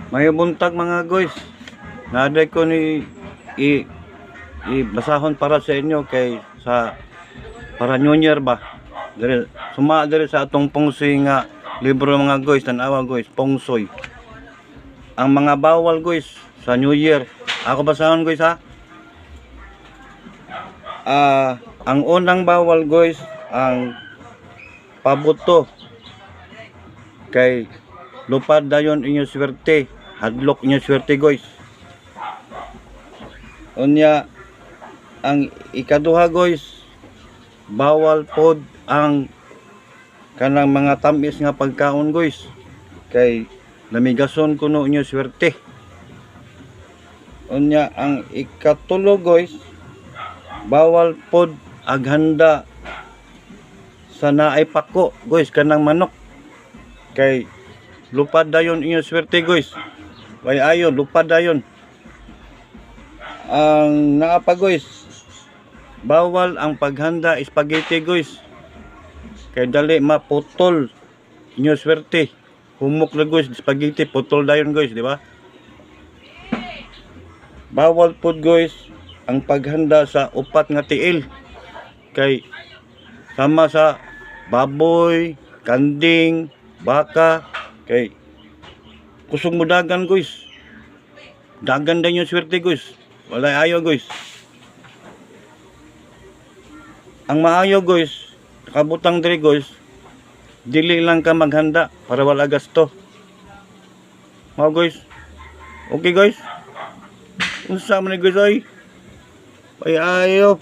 May buntag mga guys. Naday ko ni basahon para sa inyo kay sa para New Year ba. Dire sa atong pungsoy nga libro mga guys, tanawa guys, pungsoy. Ang mga bawal guys sa New Year. Ako basahon guys ha. Ang unang bawal guys, ang pabuto. Kay lupad dayon inyo swerte. Hadlok inyo swerte guys. Unya ang ikaduha guys, bawal pod ang kanang mga tamis nga pagkaon guys. Kay namigason kuno inyo swerte. Unya ang ikatulo guys, bawal pod aghanda sa naay pako guys kanang manok. Kay lupad dayon inyo swerte guys. Kay ayo lupad dayon. Ang naapa guys, bawal ang paghanda spaghetti guys. Kay dali maputol inyo swerte. Humok na guys spaghetti, putol dayon guys, di ba? Bawal pod guys ang paghanda sa upat nga tiil. Kay sama sa baboy, kanding, baka, kay kusog mo dagan guys. Dagan din yung swerte guys. Wala ayo guys. Ang maayo guys, nakabutang diri guys, dili lang ka maghanda para wala gasto. Mao guys. Okay guys. Unsa man ni guys ay? Ay ayo.